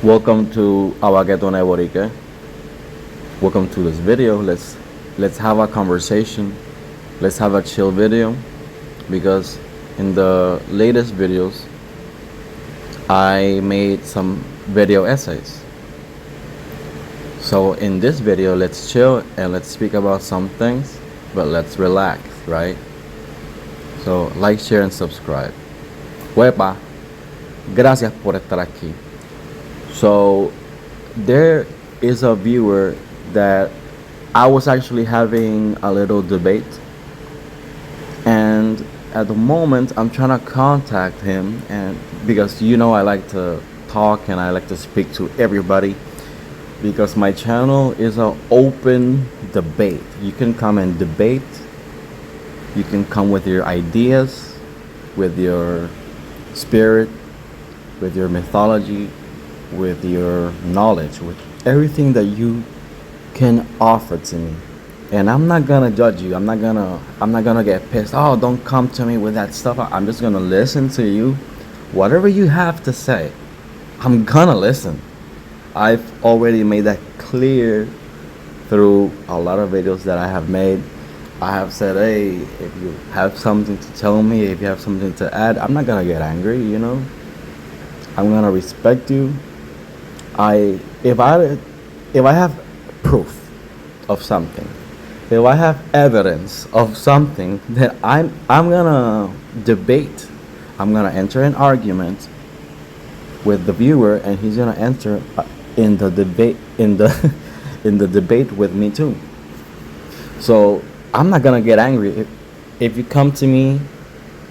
Welcome to ABAKETONEBORIKEJ. Welcome to this video. Let's have a conversation. Let's have a chill video because in the latest videos I made some video essays. So in this video, let's chill and let's speak about some things, but let's relax, right? So like, share and subscribe. Huepa, gracias por estar aquí. So there is a viewer that I was actually having a little debate, and at the moment I'm trying to contact him, and because I like to talk and I like to speak to everybody, because my channel is an open debate. You can come and debate, you can come with your ideas, with your spirit, with your mythology, with your knowledge, with everything that you can offer to me. And I'm not gonna judge you. I'm not gonna get pissed. Oh, don't come to me with that stuff. I'm just gonna listen to you. Whatever you have to say, I'm gonna listen. I've already made that clear through a lot of videos that I have made. I have said, hey, if you have something to tell me, if you have something to add, I'm not gonna get angry, I'm gonna respect you. If I have proof of something, if I have evidence of something, then I'm gonna debate. I'm gonna enter an argument with the viewer, and he's gonna enter in the debate in the debate with me too. So I'm not gonna get angry if you come to me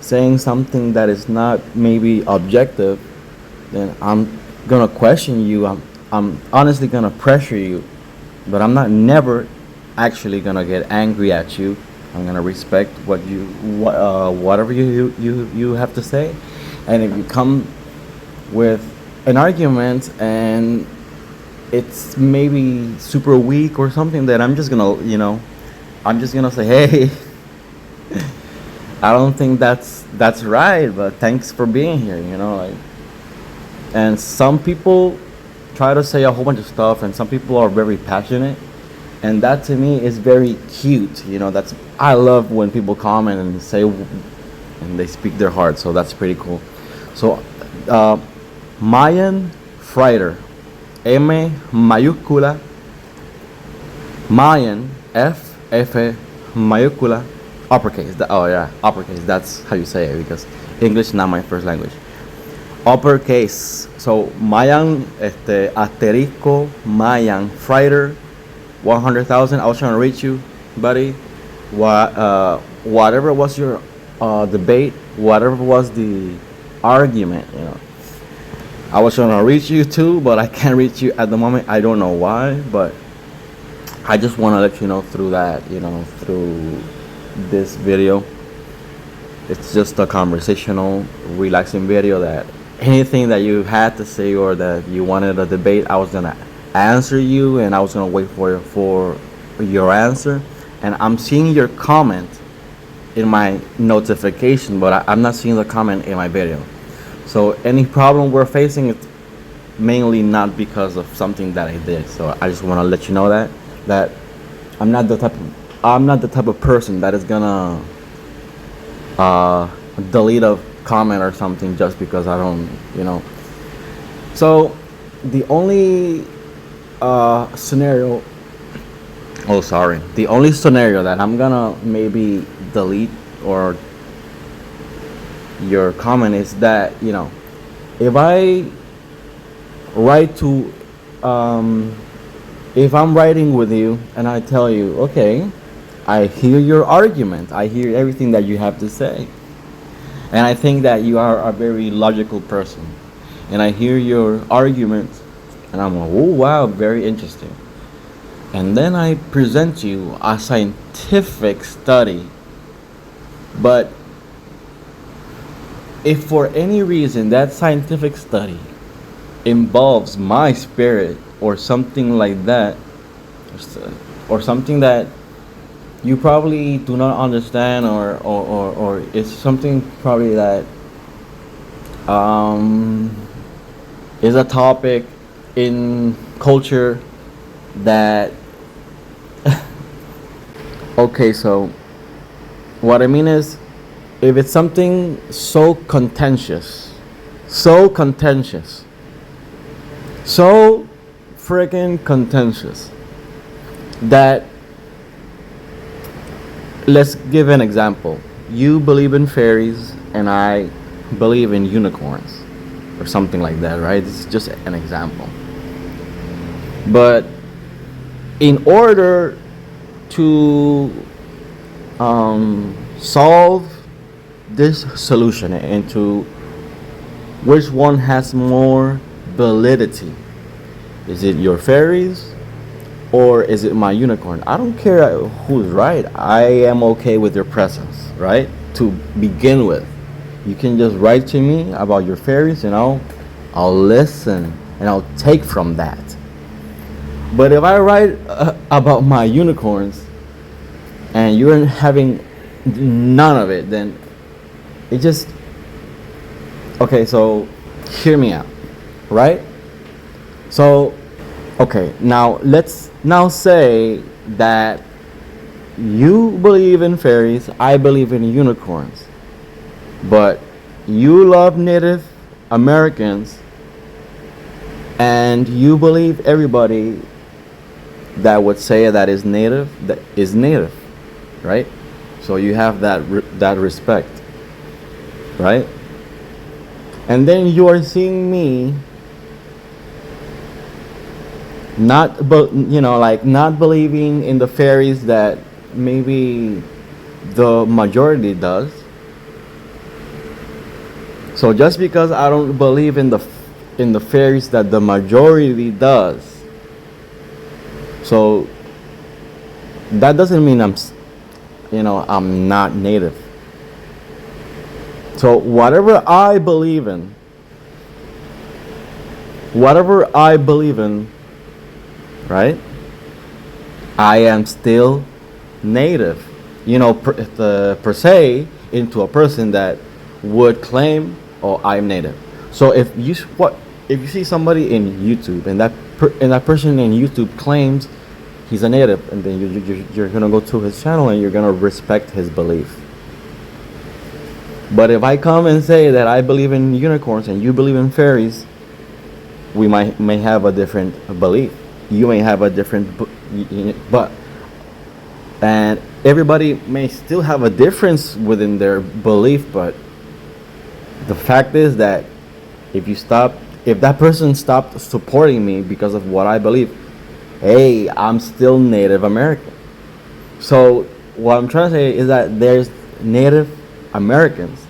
saying something that is not maybe objective. Then I'm gonna question you. I'm honestly gonna pressure you, but I'm not never actually gonna get angry at you. I'm gonna respect whatever you have to say. And if you come with an argument and it's maybe super weak or something, that I'm just gonna say, hey, I don't think that's right, but thanks for being here, And some people try to say a whole bunch of stuff, and some people are very passionate, and that to me is very cute. I love when people comment and say and they speak their heart. So that's pretty cool. So Mayan Frieder, M mayúscula, Mayan, F mayúscula, uppercase. Uppercase. That's how you say it, because English is not my first language. Uppercase. So Mayan, asterisco, Mayan Frieder, 100,000. I was trying to reach you, buddy. Whatever was your debate, whatever was the argument, I was trying to reach you too, but I can't reach you at the moment. I don't know why, but I just want to let you know through that, through this video. It's just a conversational, relaxing video, that anything that you had to say or that you wanted a debate, I was gonna answer you, and I was gonna wait for your answer. And I'm seeing your comment in my notification, but I'm not seeing the comment in my video. So any problem we're facing, it's mainly not because of something that I did. So I just want to let you know that I'm not the type of person that is gonna delete a comment or something just because I don't, So the only scenario the only scenario that I'm gonna maybe delete or your comment is that, if I write to if I'm writing with you and I tell you, okay, I hear your argument, I hear everything that you have to say, and I think that you are a very logical person, and I hear your argument, and I'm like, oh wow, very interesting. And then I present you a scientific study, but if for any reason that scientific study involves my spirit or something like that, or something that you probably do not understand, or it's something probably that is a topic in culture that okay, so what I mean is, if it's something so contentious, so contentious, so freaking contentious, that, let's give an example. You believe in fairies and I believe in unicorns or something like that, right? This is just an example. But in order to solve this solution into which one has more validity, is it your fairies or is it my unicorn? I don't care who's right. I am okay with your presence, right? To begin with, you can just write to me about your fairies and I'll listen and I'll take from that. But if I write about my unicorns and you're having none of it, then it just, okay, so hear me out, right? So, okay, now let's say that you believe in fairies, I believe in unicorns, but you love Native Americans and you believe everybody that would say that is native, right? So you have that respect, right? And then you are seeing me not believing in the fairies that maybe the majority does. So just because I don't believe in the fairies that the majority does, so that doesn't mean I'm not Native. So whatever I believe in, right, I am still Native, per se, into a person that would claim, oh, I'm Native. So if you see somebody in YouTube and that person in YouTube claims he's a Native, and then you're gonna go to his channel and you're gonna respect his belief. But if I come and say that I believe in unicorns and you believe in fairies, we may have a different belief. You may have a different, and everybody may still have a difference within their belief. But the fact is that if that person stopped supporting me because of what I believe, hey, I'm still Native American. So what I'm trying to say is that there's Native Americans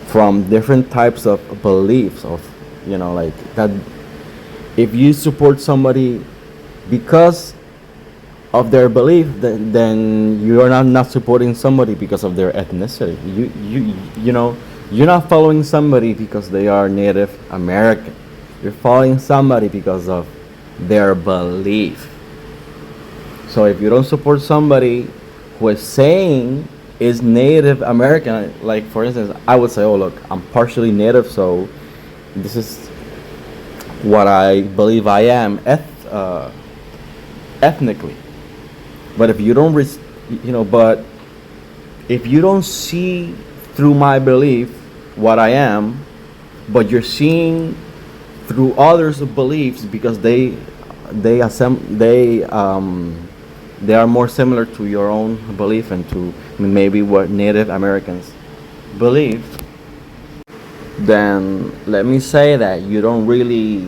from different types of beliefs of, like that. If you support somebody because of their belief, then you are not supporting somebody because of their ethnicity. You're not following somebody because they are Native American. You're following somebody because of their belief. So if you don't support somebody who is saying is Native American, like for instance, I would say, oh look, I'm partially Native, so this is what I believe I am ethnically. But if you don't if you don't see through my belief what I am, but you're seeing through others' beliefs because they are more similar to your own belief and to maybe what Native Americans believe, then let me say that you don't really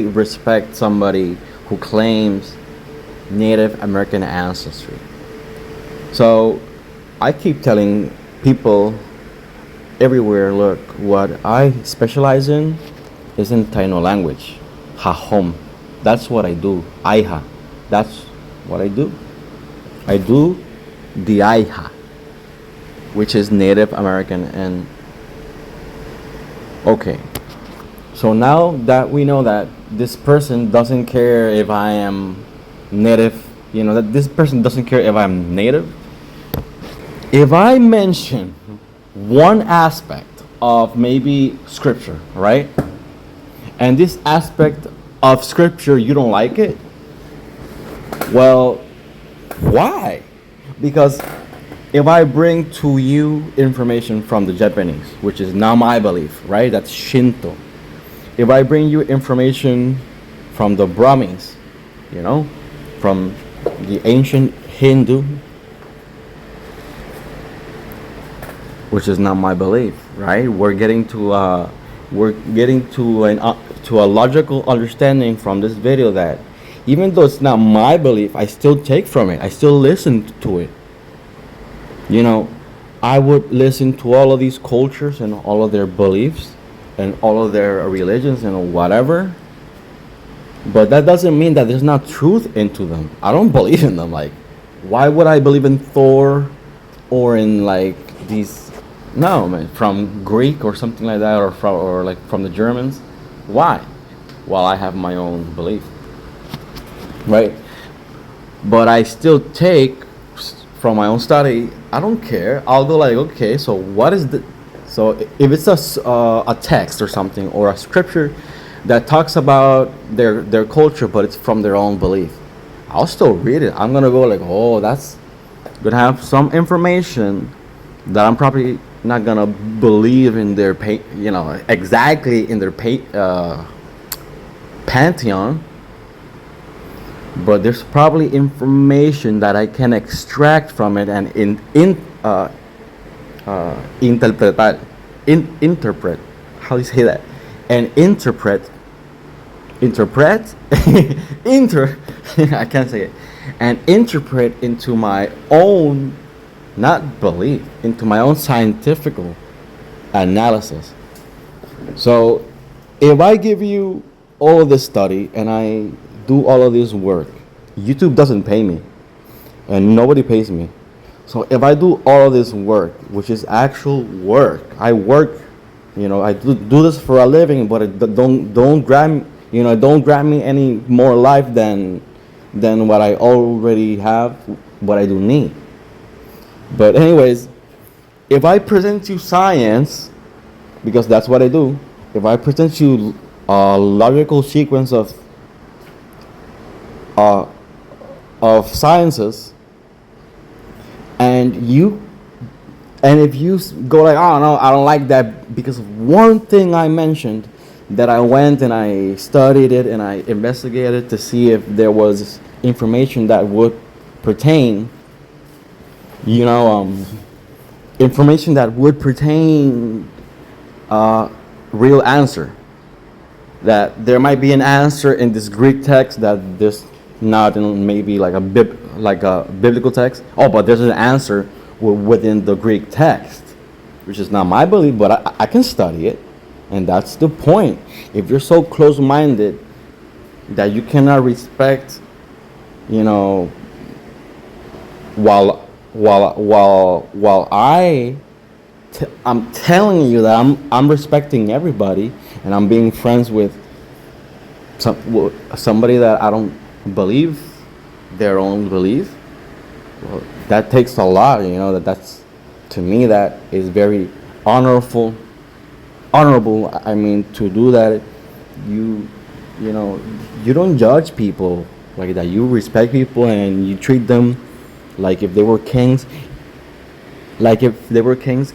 respect somebody who claims Native American ancestry. So I keep telling people everywhere, look, what I specialize in is in Taino language, Hahom. That's what I do. Aiha. That's what I do. I do the Aiha, which is Native American. And okay, so now that we know that this person doesn't care if I am Native, that this person doesn't care if I'm Native, if I mention one aspect of maybe scripture, right? and this aspect of scripture you don't like it, well, why? Because if I bring to you information from the Japanese, which is not my belief, right? That's Shinto. If I bring you information from the Brahmins, from the ancient Hindu, which is not my belief, right? We're getting to a logical understanding from this video that even though it's not my belief, I still take from it. I still listen to it. I would listen to all of these cultures and all of their beliefs and all of their religions and whatever. But that doesn't mean that there's not truth into them. I don't believe in them. Like, why would I believe in Thor or in like these? No, man, from Greek or something like that, or from the Germans. Why? Well, I have my own belief, right? But I still take from my own study. I don't care. I'll go like, okay, so what is the? So if it's a text or something or a scripture that talks about their culture, but it's from their own belief, I'll still read it. I'm gonna go like, oh, that's gonna have some information that I'm probably not gonna believe in their exactly in their pantheon, but there's probably information that I can extract from it and interpret. How do you say that? And interpret I can't say it. And interpret into my own, not belief, into my own scientific analysis. So if I give you all of this study and I do all of this work, YouTube doesn't pay me and nobody pays me. So if I do all of this work, which is actual work, I work, I do this for a living, but don't grab me any more life than what I already have, what I do need. But anyways, if I present you science, because that's what I do, if I present you a logical sequence of sciences, and if you go like, oh no, I don't like that because of one thing I mentioned, that I went and I studied it and I investigated to see if there was information that would pertain, information that would pertain real answer. That there might be an answer in this Greek text that there's not in maybe like a biblical text. Oh, but there's an answer within the Greek text, which is not my belief, but I can study it. And that's the point. If you're so close-minded that you cannot respect, while I'm telling you that I'm respecting everybody and I'm being friends with somebody that I don't believe their own belief. Well, that takes a lot, that's to me that is very honorable. I mean, to do that, you don't judge people like that. You respect people and you treat them like if they were kings.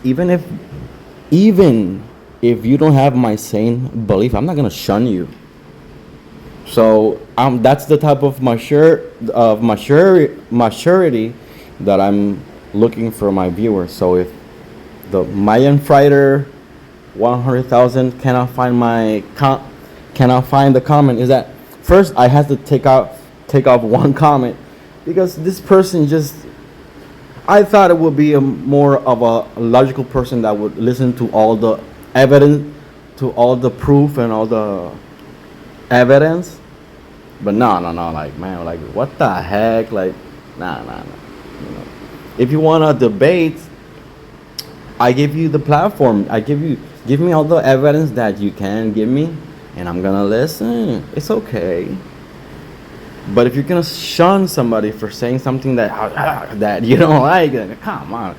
Even if you don't have my same belief, I'm not gonna shun you. So that's the type of maturity that I'm looking for my viewers. So if the Mayan Fighter 100,000 cannot find the comment, is that first I had to take off one comment because this person I thought it would be more of a logical person that would listen to all the evidence, to all the proof and all the evidence. But no, like, man, like, what the heck? Like, nah. If you want to debate, I give you the platform. Give me all the evidence that you can give me, and I'm gonna listen. It's okay. But if you're gonna shun somebody for saying something that you don't like, then come on.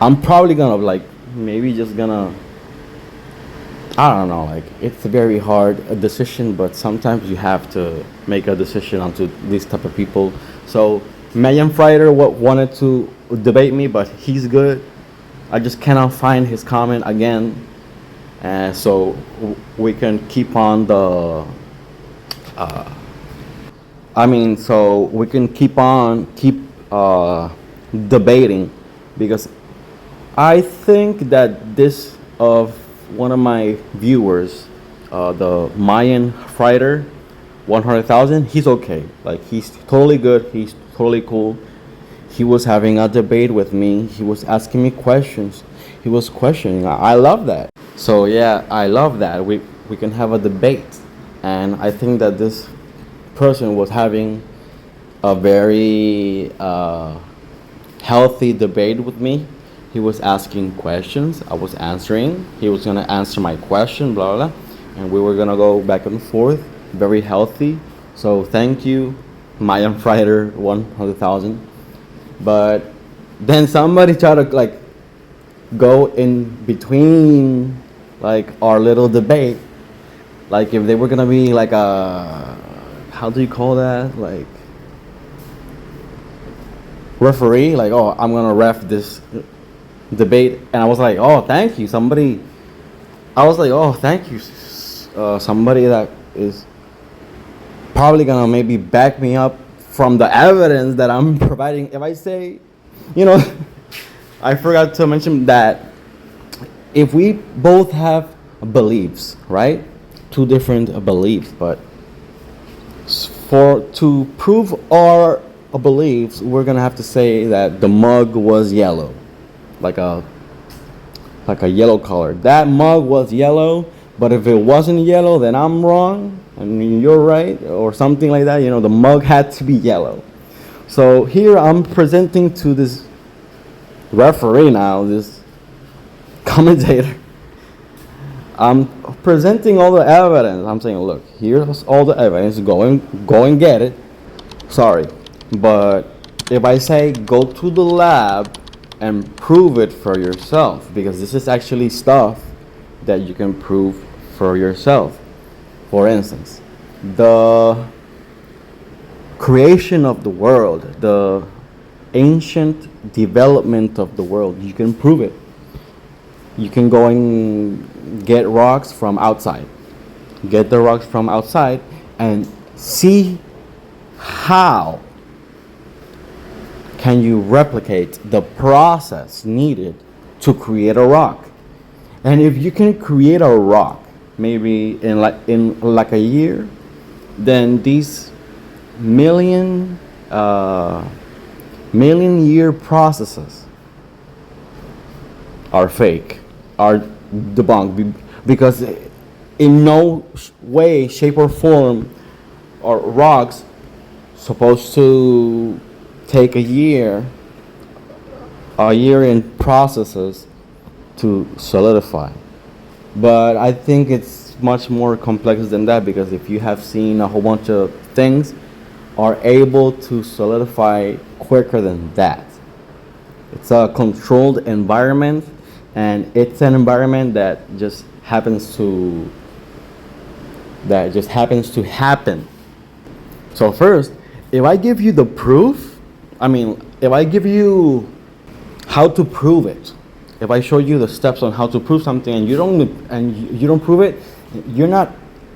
I'm probably gonna maybe just gonna I don't know, like it's a very hard decision, but sometimes you have to make a decision onto these type of people. So Megan Frieder wanted to debate me, but he's good. I just cannot find his comment again, and so we can keep on the. So we can keep debating, because I think that this of one of my viewers, the Mayan Frieder, 100,000. He's okay. Like he's totally good. He's totally cool. He was having a debate with me. He was asking me questions. He was questioning. I love that. So yeah, I love that. We can have a debate, and I think that this person was having a very healthy debate with me. He was asking questions. I was answering. He was gonna answer my question. Blah blah, blah. And we were gonna go back and forth. Very healthy. So thank you, Mayan Frieder, 100,000. But then somebody tried to like go in between like our little debate, like if they were gonna be like a, how do you call that, like referee, like, oh, I'm gonna ref this debate. And I was like, oh, thank you, somebody. I was like, oh, thank you, somebody that is probably gonna maybe back me up from the evidence that I'm providing. If I say, you know, I forgot to mention that if we both have beliefs, right? Two different beliefs, but to prove our beliefs, we're gonna have to say that the mug was yellow, like a yellow color. That mug was yellow, but if it wasn't yellow, then I'm wrong and you're right, or something like that. You know, the mug had to be yellow. So here I'm presenting to this referee now, this commentator. I'm presenting all the evidence. I'm saying, look, here's all the evidence. Go and get it. Sorry, but if I say go to the lab and prove it for yourself, because this is actually stuff that you can prove for yourself. For instance, the creation of the world, the ancient development of the world, you can prove it. You can go and get rocks from outside. Get the rocks from outside and see how can you replicate the process needed to create a rock. And if you can create a rock maybe in like a year, then these million year processes are fake, are debunked, because in no way, shape, or form are rocks supposed to take a year in processes to solidify. But I think it's much more complex than that, because if you have seen a whole bunch of things are able to solidify quicker than that. It's a controlled environment, and it's an environment that just happens to happen. So first, if I give you the proof, if I give you how to prove it, if I show you the steps on how to prove something and you don't prove it, you're not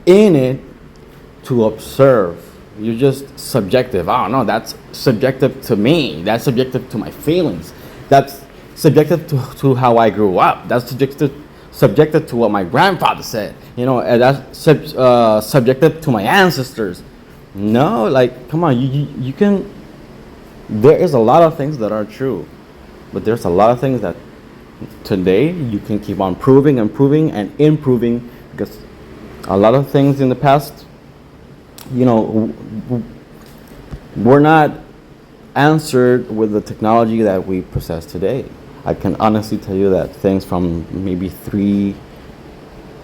in it to observe. You're just subjective. Oh no, that's subjective to me. That's subjective to my feelings. That's subjective to how I grew up. That's subjective to what my grandfather said. You know, and that's subjective to my ancestors. No, like, come on, you can. There is a lot of things that are true, but there's a lot of things that today you can keep on proving and improving, because a lot of things in the past, you know, were not answered with the technology that we possess today. I can honestly tell you that things from maybe 3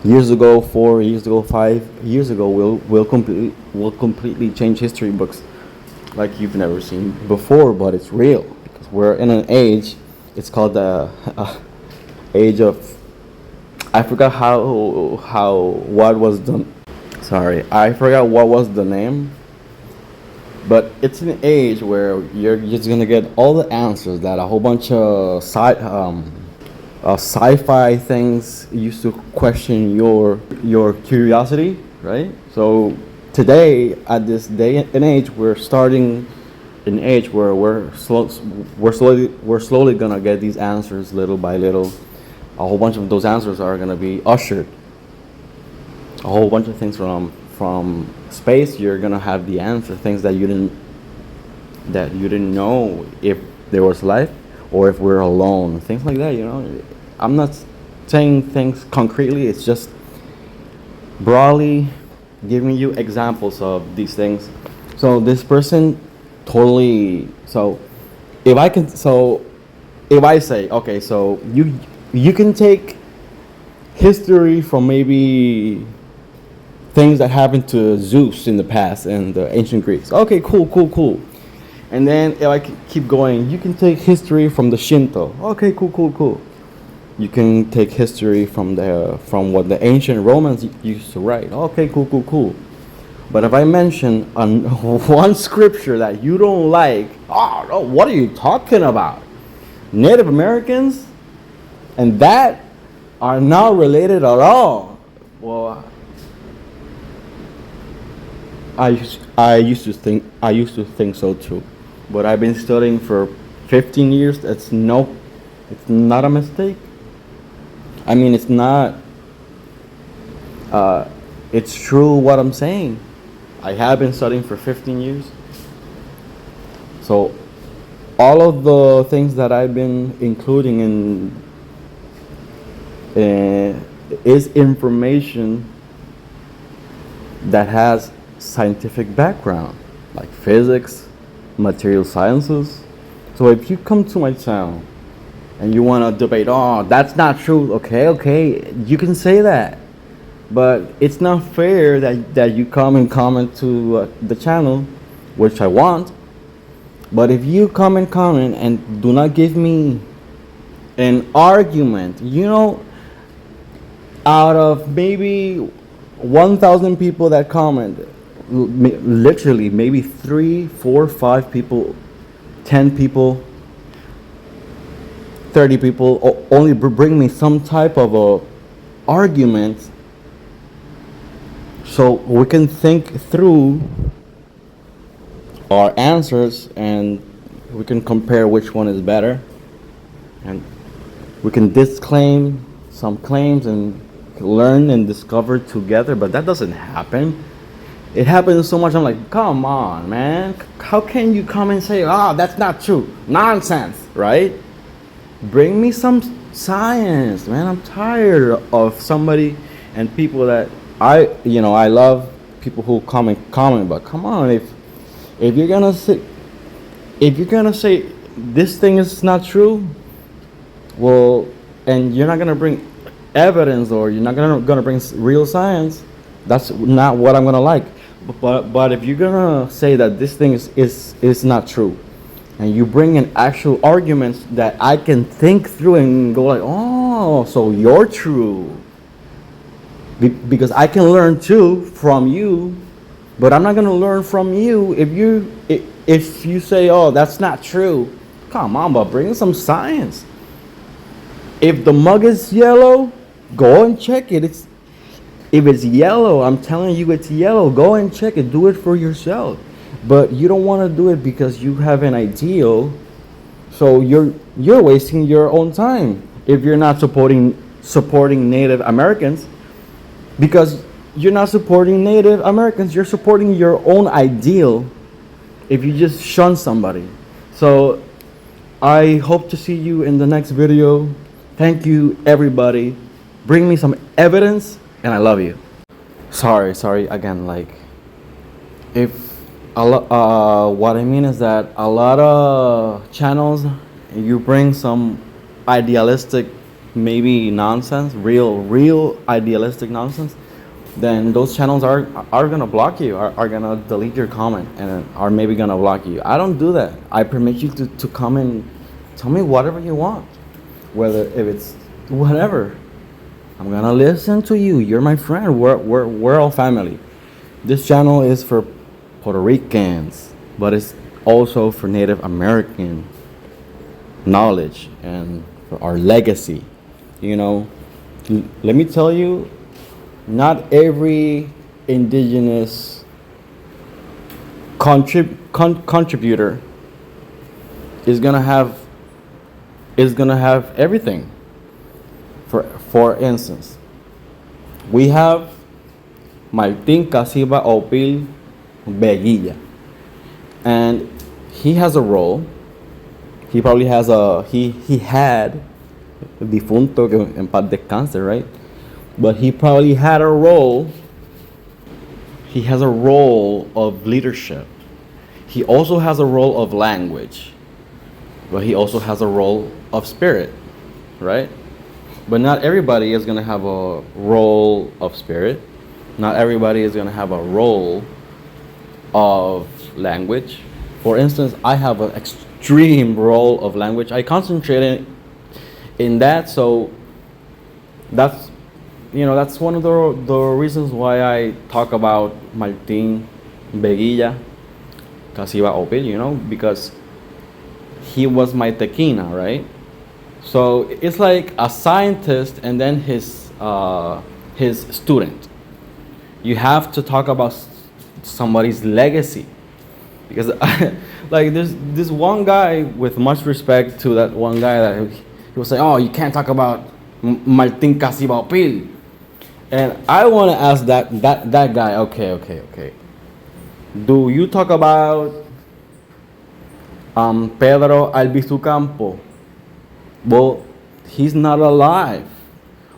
years ago, 4 years ago, 5 years ago will completely change history books like you've never seen before. But it's real, because we're in an age. It's called the age of I forgot what was the, sorry, I forgot what was the name, but it's an age where you're just gonna get all the answers that a whole bunch of sci-fi things used to question your curiosity, right? So today, at this day and age, we're starting an age where we're slowly gonna get these answers little by little. A whole bunch of those answers are gonna be ushered. A whole bunch of things from space. You're gonna have the answer. Things that you didn't know if there was life or if we're alone. Things like that. You know, I'm not saying things concretely. It's just broadly giving you examples of these things. So this person totally. So if I say, okay, so you can take history from maybe things that happened to Zeus in the past and the ancient Greeks. Okay, cool. And then if I keep going, you can take history from the Shinto. Okay, cool. You can take history from what the ancient Romans used to write. Okay, cool. But if I mention one scripture that you don't like, oh, what are you talking about? Native Americans? And that are not related at all. Well, I used to think so too, but I've been studying for 15 years. It's not a mistake. I mean, it's not. It's true what I'm saying. I have been studying for 15 years. So all of the things that I've been including in is information that has scientific background, like physics, material sciences. So if you come to my channel and you want to debate, oh, that's not true, okay, you can say that. But it's not fair that you come and comment to the channel, which I want. But if you come and comment and do not give me an argument, you know, out of maybe 1,000 people that comment, literally maybe 3, 4, 5 people, 10 people, 30 people only bring me some type of a argument, so we can think through our answers and we can compare which one is better, and we can disclaim some claims and learn and discover together. But that doesn't happen. It happens so much. I'm like, come on, man, how can you come and say, that's not true, nonsense, right? Bring me some science, man. I'm tired of somebody and people that I love people who comment, but come on, if you're gonna say this thing is not true, well, and you're not gonna bring evidence or you're not gonna bring real science, that's not what I'm gonna like. But if you're gonna say that this thing is not true, and you bring in actual arguments that I can think through and go like, oh, so you're true, because I can learn too from you. But I'm not gonna learn from you if you say, oh, that's not true. Come on, but bring some science. If the mug is yellow, go and check it. If it's yellow, I'm telling you it's yellow. Go and check it. Do it for yourself. But you don't want to do it because you have an ideal. So you're wasting your own time if you're not supporting Native Americans, because you're not supporting Native Americans. You're supporting your own ideal if you just shun somebody. So I hope to see you in the next video. Thank you, everybody. Bring me some evidence, and I love you. Sorry again. Like, what I mean is that a lot of channels, you bring some idealistic, maybe nonsense, real idealistic nonsense, then those channels are gonna block you, are gonna delete your comment, and are maybe gonna block you. I don't do that. I permit you to come and tell me whatever you want, whether if it's whatever. I'm gonna listen to you. You're my friend. We're all family. This channel is for Puerto Ricans, but it's also for Native American knowledge and for our legacy. You know, let me tell you, not every indigenous contributor is gonna have everything. For instance, we have Martin Casiba Opil Beguilla, and he has a role. He probably has he had difunto que en paz descanse, right? But he probably had a role. He has a role of leadership. He also has a role of language, but he also has a role of spirit, right? But not everybody is going to have a role of spirit. Not everybody is going to have a role of language. For instance, I have an extreme role of language. I concentrate in that, so that's one of the reasons why I talk about Martin Beguilla Casiba Opil, because he was my tequina, right? So it's like a scientist and then his student. You have to talk about somebody's legacy, because like there's this one guy, with much respect to that one guy, that he was saying, "Oh, you can't talk about Martin Casiba Opil," and I want to ask that guy, okay. Do you talk about Pedro Albizu Campo? Well, he's not alive.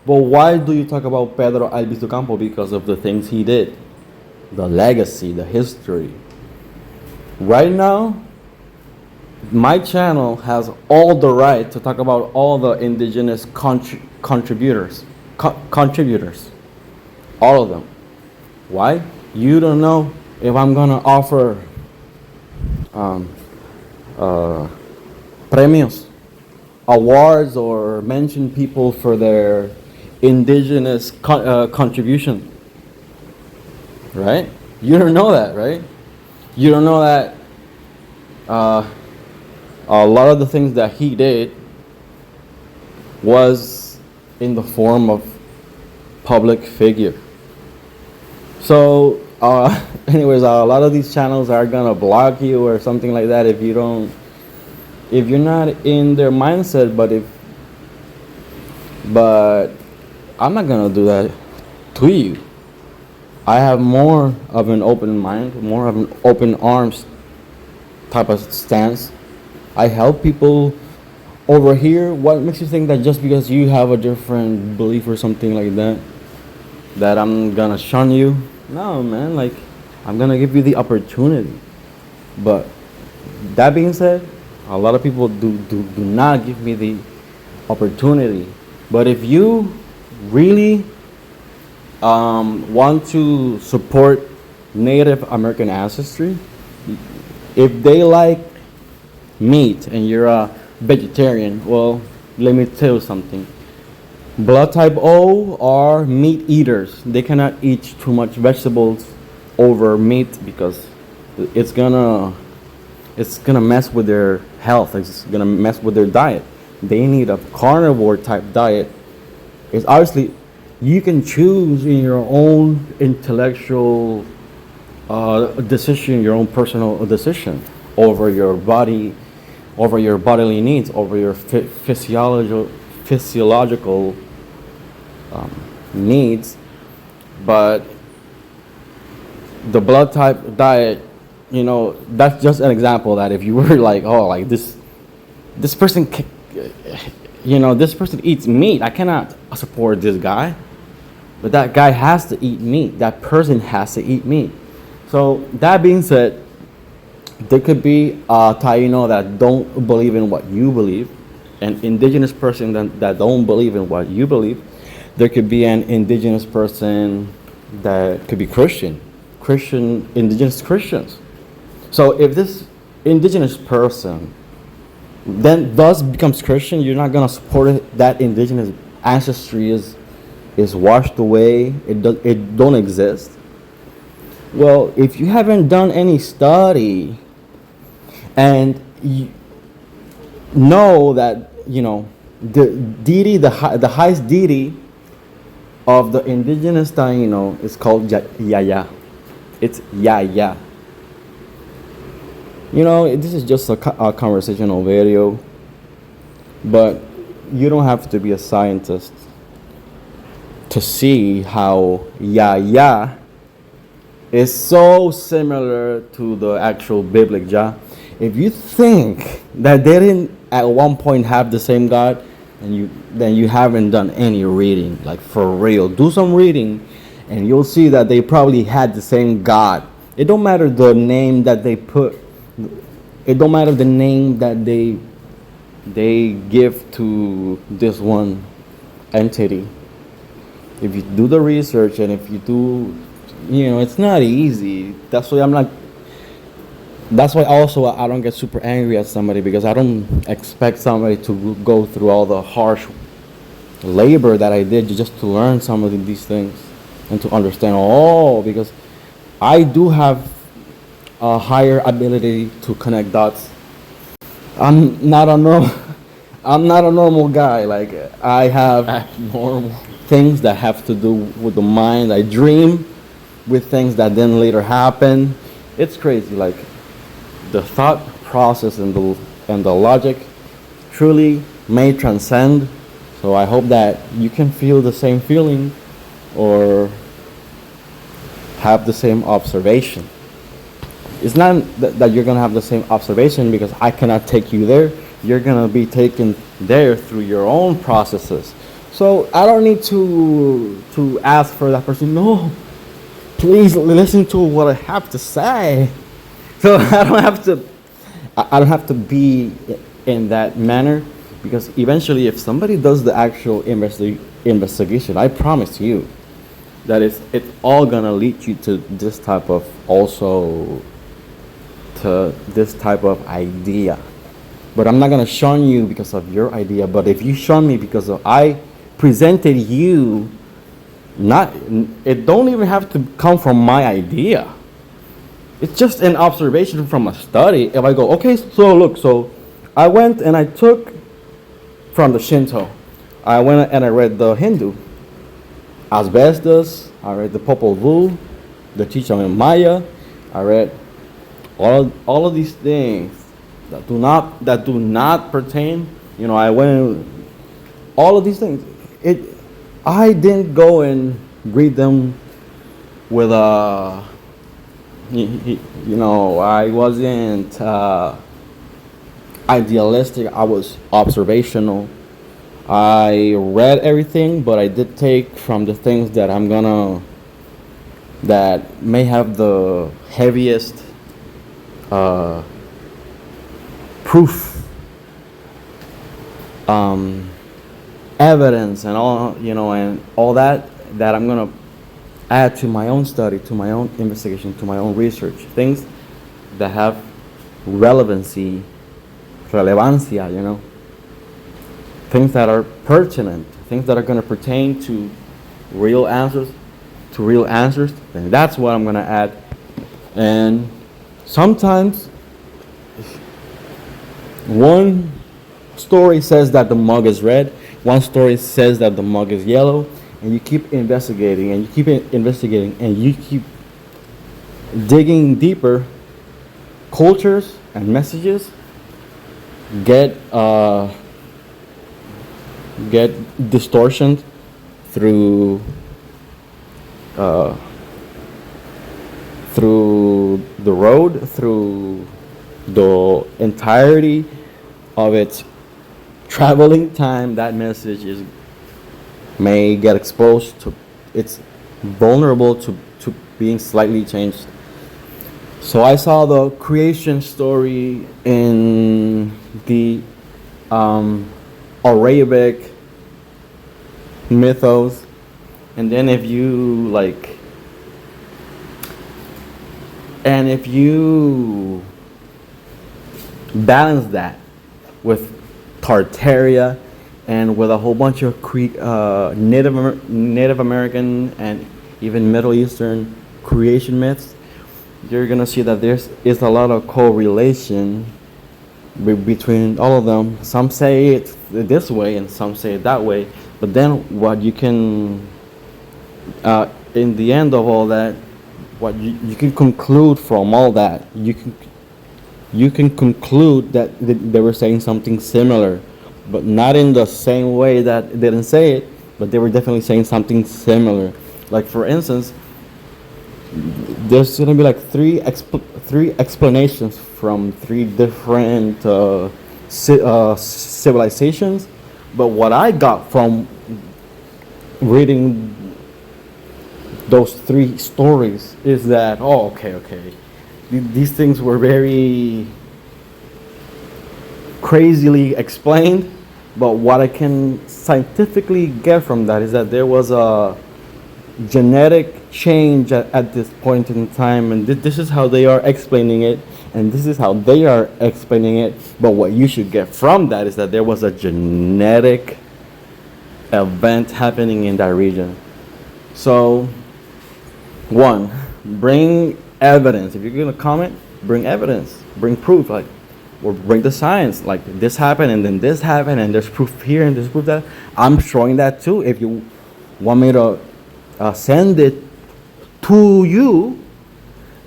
But why do you talk about Pedro Albizu Campo? Because of the things he did, the legacy, the history. Right now, my channel has all the right to talk about all the indigenous contributors, all of them. Why? You don't know if I'm gonna offer premios, awards, or mention people for their indigenous contribution, right? You don't know that, right? You don't know that a lot of the things that he did was in the form of public figure. So anyways, a lot of these channels are gonna block you or something like that if you're not in their mindset. But I'm not gonna do that to you. I have more of an open mind, more of an open arms type of stance. I help people over here. What makes you think that just because you have a different belief or something like that I'm gonna shun you? No, man, like, I'm gonna give you the opportunity. But that being said, a lot of people do not give me the opportunity. But if you really want to support Native American ancestry, if they like meat and you're a vegetarian, well, let me tell you something. Blood type O are meat eaters. They cannot eat too much vegetables over meat because it's gonna mess with their health. It's gonna mess with their diet. They need a carnivore type diet. It's obviously, you can choose in your own intellectual decision, your own personal decision over your body, over your bodily needs, over your physiological needs. But the blood type diet, that's just an example that if you were like, oh, like this person, this person eats meat, I cannot support this guy. But that guy has to eat meat. That person has to eat meat. So that being said, there could be a Taino that don't believe in what you believe, an indigenous person that don't believe in what you believe. There could be an indigenous person that could be indigenous Christians. So if this indigenous person then thus becomes Christian, you're not gonna support it. That indigenous ancestry is is washed away. It don't exist. Well, if you haven't done any study and you know that, the deity, the highest deity of the indigenous Taino is called Yaya. It's Yaya. This is just a conversational video, but you don't have to be a scientist to see how Yaya is so similar to the actual biblical Jah. If you think that they didn't at one point have the same God, then you haven't done any reading. Like, for real, do some reading and you'll see that they probably had the same God. It don't matter the name that they put. It don't matter the name that they give to this one entity. If you do the research and if you do, it's not easy. That's why also I don't get super angry at somebody, because I don't expect somebody to go through all the harsh labor that I did just to learn some of these things and to understand all, because I do have a higher ability to connect dots. I'm not a normal guy. Like, I have abnormal things that have to do with the mind. I dream with things that then later happen. It's crazy. Like, the thought process and the logic truly may transcend. So I hope that you can feel the same feeling or have the same observation. It's not that you're gonna have the same observation, because I cannot take you there. You're gonna be taken there through your own processes. So I don't need to ask for that person, no, please listen to what I have to say. So I don't have to be in that manner, because eventually, if somebody does the actual investigation, I promise you that it's all gonna lead you to this type of idea. But I'm not gonna shun you because of your idea. But if you shun me because I presented you, it don't even have to come from my idea. It's just an observation from a study. If I go, okay, so look, so I went and I took from the Shinto. I went and I read the Hindu. Asbestos, I read the Popol Vuh, the Chichen Maya. I read all of these things that do not pertain. I went all of these things. I didn't go and read them with a I wasn't idealistic. I was observational. I read everything, but I did take from the things that that may have the heaviest proof, evidence, and all that I'm gonna add to my own study, to my own investigation, to my own research. Things that have relevancia, things that are pertinent, things that are going to pertain to real answers, then that's what I'm going to add. And sometimes one story says that the mug is red, one story says that the mug is yellow, and you keep investigating and you keep digging deeper. Cultures and messages get distortioned through the road, through the entirety of its traveling time. That message may get exposed to, it's vulnerable to being slightly changed. So I saw the creation story in the Arabic mythos, and then if you balance that with Tartaria and with a whole bunch of Native American and even Middle Eastern creation myths, you're gonna see that there's is a lot of correlation between all of them. Some say it this way and some say it that way, but then what you can in the end of all that, what you can conclude from all that, you can conclude that they were saying something similar, but not in the same way that they didn't say it, but they were definitely saying something similar. Like for instance, there's gonna be like three explanations from three different civilizations, but what I got from reading those three stories is that, oh, okay, these things were very crazily explained, but what I can scientifically get from that is that there was a genetic change at this point in time, and this is how they are explaining it, and this is how they are explaining it. But what you should get from that is that there was a genetic event happening in that region. So, one, bring evidence. If you're gonna comment, bring evidence, bring proof, like, or bring the science. Like this happened, and then this happened, and there's proof here, and there's proof that. I'm showing that too. If you want me to send it to you,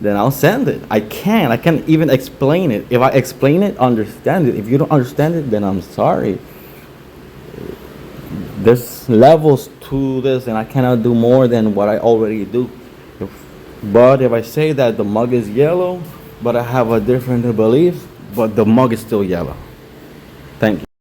then I'll send it. I can't even explain it. If I explain it, understand it. If you don't understand it, then I'm sorry. There's levels to this, and I cannot do more than what I already do. But if I say that the mug is yellow, but I have a different belief, but the mug is still yellow. Thank you.